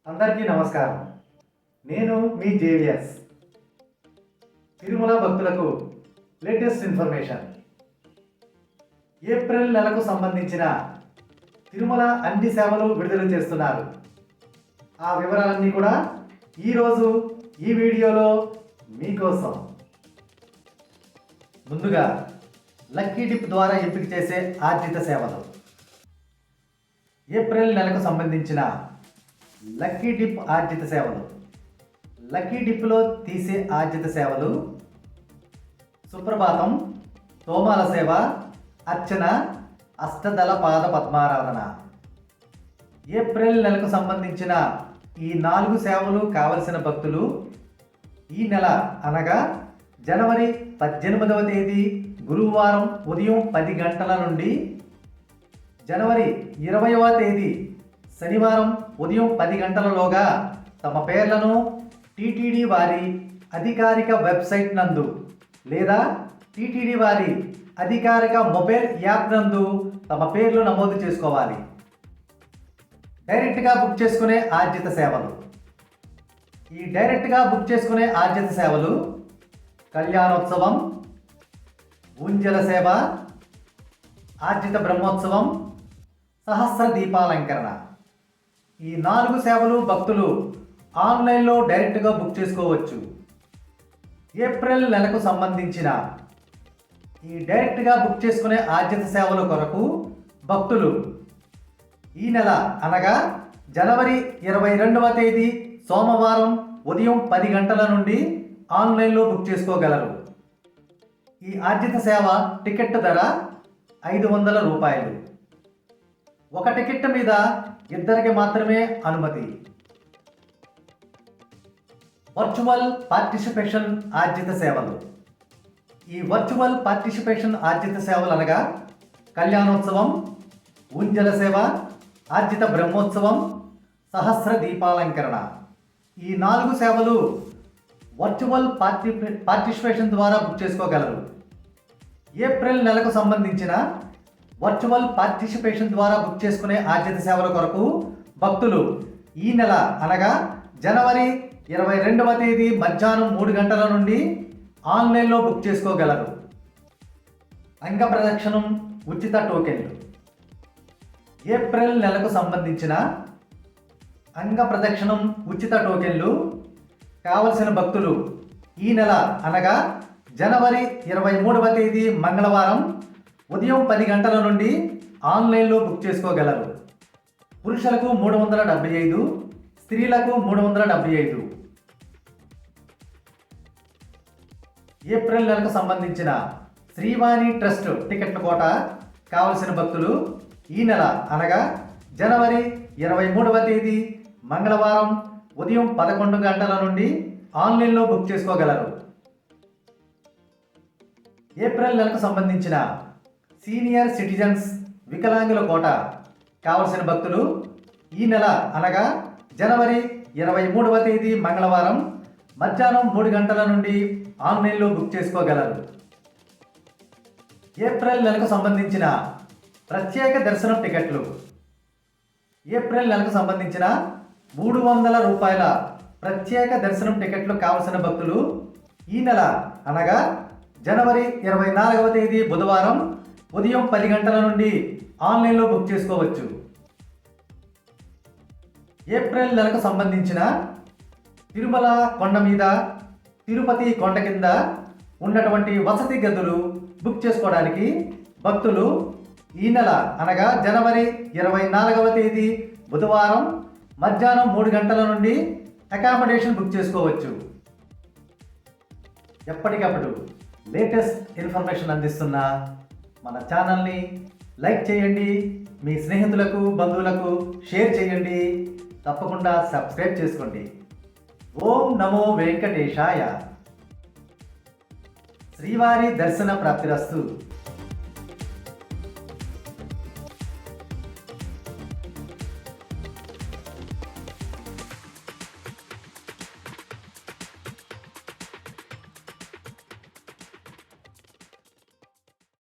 అందరికీ నమస్కారం. నేను మీ జేవిఎస్. తిరుమల భక్తులకు లేటెస్ట్ ఇన్ఫర్మేషన్. ఏప్రిల్ నెలకు సంబంధించిన తిరుమల అన్ని సేవలు విడుదల చేస్తున్నారు. ఆ వివరాలన్నీ కూడా ఈరోజు ఈ వీడియోలో మీకోసం. ముందుగా లక్కీ డిప్ ద్వారా ఎంపిక చేసే ఆర్జిత సేవలు. ఏప్రిల్ నెలకు సంబంధించిన లక్కీ డిప్ ఆర్జిత సేవలు. లక్కీ డిప్లో తీసే ఆర్జిత సేవలు: సుప్రభాతం, తోమాల సేవ, అర్చన, అష్టదళ పాద పద్మారాధన. ఏప్రిల్ నెలకు సంబంధించిన ఈ 4 సేవలు కావలసిన భక్తులు ఈ నెల అనగా జనవరి 18వ తేదీ గురువారం ఉదయం 10 గంటల నుండి జనవరి 20వ తేదీ శనివారం ఉదయం 10 గంటలలోగా తమ పేర్లను టీటీడీ వారి అధికారిక వెబ్సైట్ నందు లేదా టీటీడీ వారి అధికారిక మొబైల్ యాప్ నందు తమ పేర్లు నమోదు చేసుకోవాలి. డైరెక్ట్గా బుక్ చేసుకునే ఆర్జిత సేవలు. ఈ డైరెక్ట్గా బుక్ చేసుకునే ఆర్జిత సేవలు: కళ్యాణోత్సవం, ఊంజల సేవ, ఆర్జిత బ్రహ్మోత్సవం, సహస్ర దీపాలంకరణ. ఈ 4 సేవలు భక్తులు ఆన్లైన్లో డైరెక్ట్గా బుక్ చేసుకోవచ్చు. ఏప్రిల్ నెలకు సంబంధించిన ఈ డైరెక్ట్గా బుక్ చేసుకునే ఆర్జిత సేవల కొరకు భక్తులు ఈ నెల అనగా జనవరి 22వ తేదీ సోమవారం ఉదయం 10 గంటల నుండి ఆన్లైన్లో బుక్ చేసుకోగలరు. ఈ ఆర్జిత సేవ టికెట్ ధర 500 రూపాయలు. ఒక టికెట్ మీద 2 మాత్రమే అనుమతి. వర్చువల్ పార్టిసిపేషన్ ఆర్జిత సేవలు. ఈ వర్చువల్ పార్టిసిపేషన్ ఆర్జిత సేవలు అనగా కళ్యాణోత్సవం, ఊంజల సేవ, ఆర్జిత బ్రహ్మోత్సవం, సహస్ర దీపాలంకరణ. ఈ 4 సేవలు వర్చువల్ పార్టిసిపేషన్ ద్వారా బుక్ చేసుకోగలరు. ఏప్రిల్ నెలకు సంబంధించిన వర్చువల్ పార్టిసిపేషన్ ద్వారా బుక్ చేసుకునే ఆర్జిత సేవల కొరకు భక్తులు ఈ నెల అనగా జనవరి 22వ తేదీ మధ్యాహ్నం 3 గంటల నుండి ఆన్లైన్లో బుక్ చేసుకోగలరు. అంగ ప్రదక్షిణం ఉచిత టోకెన్లు. ఏప్రిల్ నెలకు సంబంధించిన అంగ ప్రదక్షిణం ఉచిత టోకెన్లు కావలసిన భక్తులు ఈ నెల అనగా జనవరి 23వ తేదీ మంగళవారం ఉదయం 10 గంటల నుండి ఆన్లైన్లో బుక్ చేసుకోగలరు. పురుషులకు 375, స్త్రీలకు 375. ఏప్రిల్ నెలకు సంబంధించిన శ్రీవాణి ట్రస్ట్ టికెట్ల కోట కావలసిన భక్తులు ఈ నెల అనగా జనవరి 23వ తేదీ మంగళవారం ఉదయం 11 గంటల నుండి ఆన్లైన్లో బుక్ చేసుకోగలరు. ఏప్రిల్ నెలకు సంబంధించిన సీనియర్ సిటిజన్స్ వికలాంగుల కోట కావలసిన భక్తులు ఈ నెల అనగా జనవరి 23వ తేదీ మంగళవారం మధ్యాహ్నం 3 గంటల నుండి ఆన్లైన్లో బుక్ చేసుకోగలరు. ఏప్రిల్ నెలకు సంబంధించిన ప్రత్యేక దర్శనం టికెట్లు. ఏప్రిల్ నెలకు సంబంధించిన 300 రూపాయల ప్రత్యేక దర్శనం టికెట్లు కావలసిన భక్తులు ఈ నెల అనగా జనవరి 24వ తేదీ బుధవారం ఉదయం 10 గంటల నుండి ఆన్లైన్లో బుక్ చేసుకోవచ్చు. ఏప్రిల్ నెలకు సంబంధించిన తిరుమల కొండ మీద, తిరుపతి కొండ కింద ఉన్నటువంటి వసతి గదులు బుక్ చేసుకోవడానికి భక్తులు ఈ నెల అనగా జనవరి 24వ తేదీ బుధవారం మధ్యాహ్నం 3 గంటల నుండి అకామిడేషన్ బుక్ చేసుకోవచ్చు. ఎప్పటికప్పుడు లేటెస్ట్ ఇన్ఫర్మేషన్ అందిస్తున్న మన ఛానల్ని లైక్ చేయండి, మీ స్నేహితులకు బంధువులకు షేర్ చేయండి, తప్పకుండా సబ్స్క్రైబ్ చేసుకోండి. ఓం నమో వెంకటేశాయ. శ్రీవారి దర్శన ప్రాప్తిరస్తు.